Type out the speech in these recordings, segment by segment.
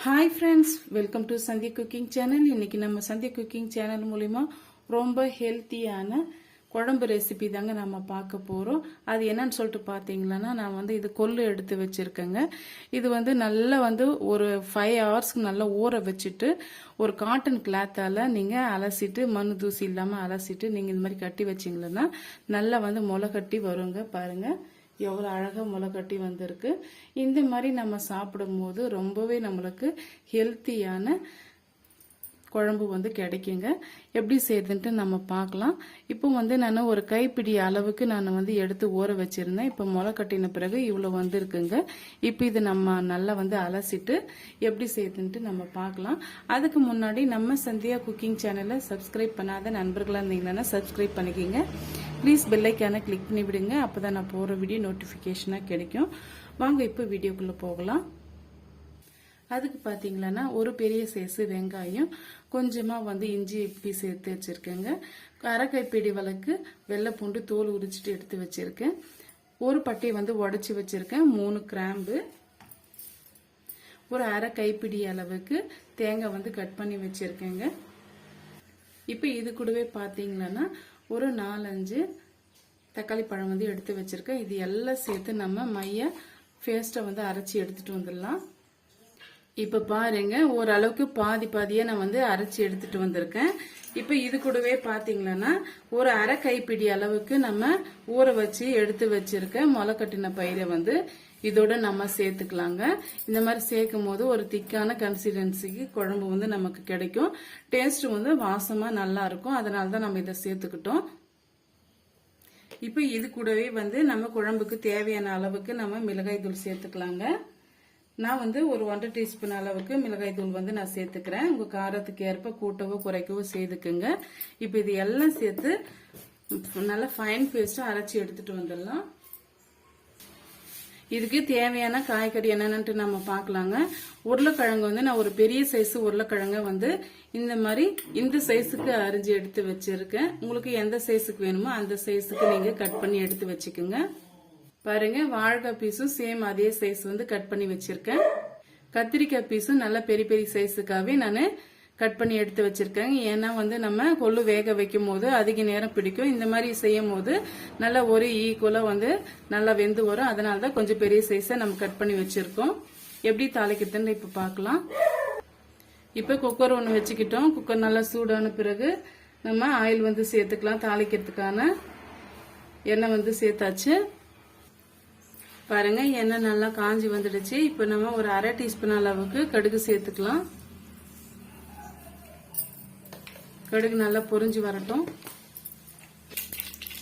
Hi friends, welcome to Sandhya cooking channel. இன்னைக்கு நம்ம Sandhya cooking channel மூலிமா ரொம்ப ஹெல்த்தியான குழம்பு ரெசிபி தாங்க நம்ம பார்க்க போகிறோம். அது என்னன்னு சொல்லிட்டு பார்த்தீங்களன்னா, நான் இது கொள்ளு எடுத்து வச்சுருக்கேங்க. இது நல்லா ஒரு 5 ஹவர்ஸ்க்கு நல்லா ஊற வச்சுட்டு ஒரு காட்டன் கிளாத்தால் நீங்கள் அலசிட்டு மண் தூசி இல்லாமல் அலசிட்டு நீங்கள் இந்த மாதிரி கட்டி வச்சிங்களன்னா நல்லா முளை கட்டி வருங்க. பாருங்கள் எவ்வளோ அழகாக முளை கட்டி வந்திருக்கு. இந்த மாதிரி நம்ம சாப்பிடும் போது ரொம்பவே நம்மளுக்கு ஹெல்த்தியான குழம்பு கிடைக்குங்க. எப்படி செய்யுதுன்ட்டு நம்ம பார்க்கலாம். இப்போ நான் ஒரு கைப்பிடி அளவுக்கு நான் எடுத்து ஊற வச்சிருந்தேன். இப்போ முளை கட்டின பிறகு இவ்வளோ இருக்குங்க. இப்போ இது நம்ம நல்லா அலசிட்டு எப்படி செய்யுதுன்ட்டு நம்ம பார்க்கலாம். அதுக்கு முன்னாடி நம்ம சந்தியா குக்கிங் சேனலை சப்ஸ்கிரைப் பண்ணாத நண்பர்களாக இருந்தீங்கன்னா சப்ஸ்கிரைப் பண்ணிக்கிங்க. ப்ளீஸ் பெல்லைக்கான கிளிக் பண்ணி விடுங்க. அப்போ தான் நான் போகிற வீடியோ நோட்டிஃபிகேஷனாக கிடைக்கும். வாங்க இப்போ வீடியோக்குள்ளே போகலாம். அதுக்கு பார்த்தீங்களன்னா ஒரு பெரிய சைஸு வெங்காயம், கொஞ்சமாக இஞ்சி பீஸ் எடுத்து வச்சுருக்கேங்க. அரை கைப்பிடி வளக்கு வெள்ளை பூண்டு தோல் உரிச்சிட்டு எடுத்து வச்சுருக்கேன். ஒரு பட்டையை உடச்சி வச்சுருக்கேன். 3 கிராம்பு, ஒரு அரை கைப்பிடி அளவுக்கு தேங்காய் கட் பண்ணி வச்சுருக்கேங்க. இப்போ இது கூடவே பார்த்தீங்கன்னா ஒரு 4-5 தக்காளி பழம் எடுத்து வச்சுருக்கேன். இது எல்லாம் சேர்த்து நம்ம மைய பேஸ்ட்டை அரைச்சி எடுத்துகிட்டு வந்துடலாம். இப்போ பாருங்க, ஓரளவுக்கு பாதி பாதியாக நான் அரைச்சி எடுத்துட்டு வந்திருக்கேன். இப்போ இது கூடவே பார்த்தீங்கன்னா ஒரு அரை கைப்பிடி அளவுக்கு நம்ம ஊற வச்சு எடுத்து வச்சிருக்கேன் முளை கட்டின பயிரை இதோட நம்ம சேர்த்துக்கலாங்க. இந்த மாதிரி சேர்க்கும் போது ஒரு திக்கான கன்சிஸ்டன்சிக்கு குழம்பு நமக்கு கிடைக்கும். டேஸ்ட் வாசமா நல்லா இருக்கும். அதனால தான் நம்ம இதை சேர்த்துக்கிட்டோம். இப்போ இது கூடவே நம்ம குழம்புக்கு தேவையான அளவுக்கு நம்ம மிளகாய் தூள் சேர்த்துக்கலாங்க. நான் ஒரு 1/2 டீஸ்பூன் அளவுக்கு மிளகாய் தூள் நான் சேர்த்துக்கிறேன். உங்க காரத்துக்கு ஏற்ப கூட்டவோ குறைக்கவோ செய்துக்குங்க. இப்போ இது எல்லாம் சேர்த்து நல்லா ஃபைன் பேஸ்டா அரைச்சி எடுத்துட்டு வந்துடலாம். இதுக்கு தேவையான காய்கறி என்னன்னு நம்ம பார்க்கலாங்க. உருளைக்கிழங்கு நான் ஒரு பெரிய சைஸ் உருளைக்கிழங்க இந்த மாதிரி இந்த சைஸுக்கு அரிஞ்சு எடுத்து வச்சிருக்கேன். உங்களுக்கு எந்த சைஸுக்கு வேணுமோ அந்த சைஸுக்கு நீங்க கட் பண்ணி எடுத்து வச்சுக்கோங்க. பாருங்க, வாழைக்காய் பீஸும் சேம் அதே சைஸ் கட் பண்ணி வச்சிருக்கேன். கத்திரிக்காய் பீஸும் நல்ல பெரிய பெரிய சைஸுக்காகவே நான் கட் பண்ணி எடுத்து வச்சிருக்கேன். ஏன்னா நம்ம கொள்ளு வேக வைக்கும் போது அதிக நேரம் பிடிக்கும். இந்த மாதிரி செய்யும் போது நல்லா ஒரு ஈக்குவலா நல்லா வெந்து வரும். அதனால தான் கொஞ்சம் பெரிய சைஸை நம்ம கட் பண்ணி வச்சிருக்கோம். எப்படி தாளிக்கிறதுன்னு இப்ப பார்க்கலாம். இப்ப குக்கர் ஒன்று வச்சுக்கிட்டோம். குக்கர் நல்லா சூடான பிறகு நம்ம ஆயில் சேர்த்துக்கலாம். தாளிக்கிறதுக்கான எண்ணெய் சேர்த்தாச்சு. பாருங்க, எண்ணெய் நல்லா காஞ்சி வந்துடுச்சு. இப்போ நம்ம ஒரு அரை டீஸ்பூன் அளவுக்கு கடுகு சேர்த்துக்கலாம். கடுகு நல்லா பொரிஞ்சு வரட்டும்.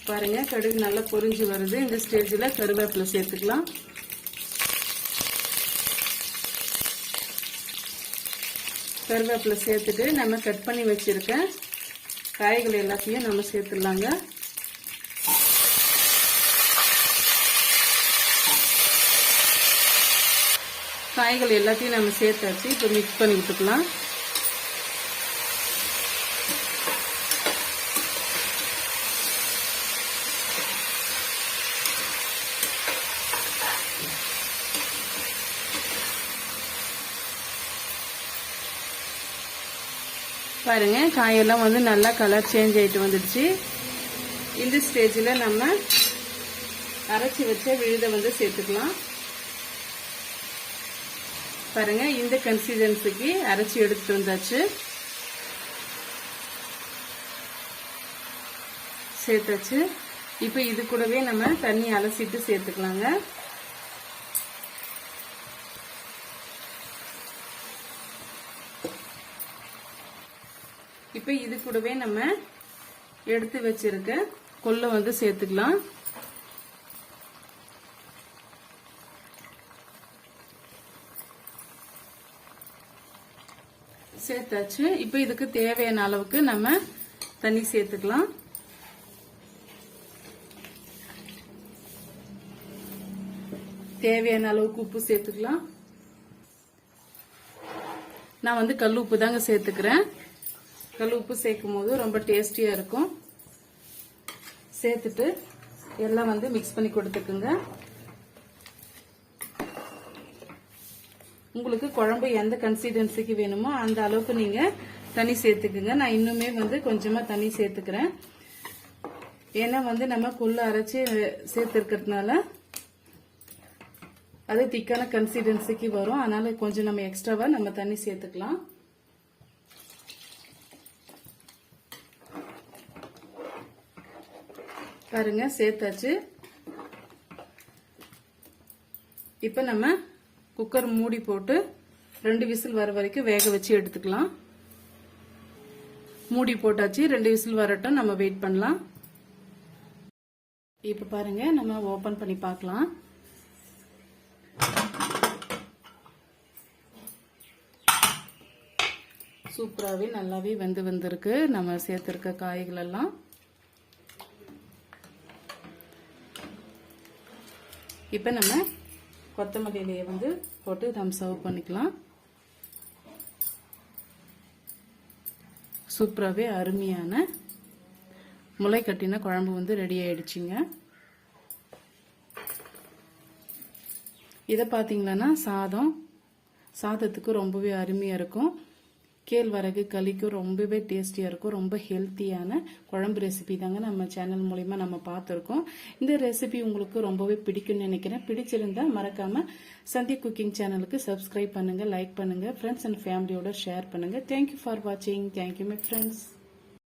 பாருங்க, கடுகு நல்லா பொரிஞ்சு வருது. இந்த ஸ்டேஜ்ல கருவேப்பிலை சேர்த்துக்கலாம். கருவேப்பிலை சேர்த்துட்டு நம்ம கட் பண்ணி வச்சிருக்க காய்கள் எல்லாத்தையும் நம்ம சேர்த்துடலாங்க. காய்கள் எல்லாத்தையும் நம்ம சேர்த்தாச்சு. இப்போ மிக்ஸ் பண்ணி விட்டுக்கலாம். பாருங்க, காயெல்லாம் நல்லா கலர் சேஞ்ச் ஆயிட்டு வந்துடுச்சு. இந்த ஸ்டேஜில் நம்ம அரைச்சி வச்ச விழுதை சேர்த்துக்கலாம். பாருங்க, இந்த கன்சிஸ்டன்சிக்கு அரைச்சி எடுத்துட்டு வந்தாச்சு. சேர்த்தாச்சு. இப்போ இது கூடவே நம்ம தண்ணி அலசிட்டு சேர்த்துக்கலாங்க. இப்போ இது கூடவே நம்ம எடுத்து வச்சிருக்க கொள்ளை சேர்த்துக்கலாம். சேர்த்தாச்சு. இப்போ இதுக்கு தேவையான அளவுக்கு நம்ம தண்ணி சேர்த்துக்கலாம். தேவையான அளவுக்கு உப்பு சேர்த்துக்கலாம். நான் கல் உப்பு தாங்க சேர்த்துக்கிறேன். கல் உப்பு சேர்க்கும் போது ரொம்ப டேஸ்டியா இருக்கும். சேர்த்துட்டு எல்லாம் மிக்ஸ் பண்ணி கொடுத்துக்குங்க. உங்களுக்கு குழம்பு எந்த கன்சிஸ்டன்சிக்கு வேணுமோ அந்த அளவுக்கு நீங்க தண்ணி சேர்த்துக்குங்க. நான் இன்னுமே வந்து கொஞ்சமா தண்ணி சேர்த்துக்கிறேன். ஏன்னா வந்து நம்ம கொள்ளு அரைச்சி சேர்த்துருக்கிறதுனால அது திக்கான கன்சிஸ்டன்சிக்கு வரும். அதனால கொஞ்சம் நம்ம எக்ஸ்ட்ராவா நம்ம தண்ணி சேர்த்துக்கலாம். பாருங்க சேர்த்தாச்சு. இப்ப நம்ம குக்கர் மூடி போட்டு 2 விசில் வர வரைக்கும் வேக வச்சு எடுத்துக்கலாம். மூடி போட்டாச்சு. 2 விசில் வரட்டும், நம்ம வெயிட் பண்ணலாம். இப்ப பாருங்க நம்ம ஓபன் பண்ணி பார்க்கலாம். சூப்பராகவே நல்லாவே வந்திருக்கு நம்ம சேர்த்திருக்க காய்கள் எல்லாம். இப்போ நம்ம கொத்தமல்லி இலையை வந்து போட்டு நம்ம சர்வ் பண்ணிக்கலாம். சூப்பராகவே அருமையான முளை கட்டின குழம்பு வந்து ரெடி ஆயிடுச்சுங்க. இதை பார்த்தீங்கன்னா சாதத்துக்கு ரொம்பவே அருமையாக இருக்கும். கேழ்வரகு களிக்கும் ரொம்பவே டேஸ்டியாக இருக்கும். ரொம்ப ஹெல்த்தியான குழம்பு ரெசிபி தாங்க நம்ம சேனல் மூலிமா நம்ம பார்த்துருக்கோம். இந்த ரெசிபி உங்களுக்கு ரொம்பவே பிடிக்கும்னு நினைக்கிறேன். பிடிச்சிருந்தா மறக்காம சந்தியா குக்கிங் சேனலுக்கு சப்ஸ்கிரைப் பண்ணுங்க, லைக் பண்ணுங்க, ஃப்ரெண்ட்ஸ் அண்ட் ஃபேமிலியோட ஷேர் பண்ணுங்க. தேங்க்யூ ஃபார் வாட்சிங். Thank you my friends.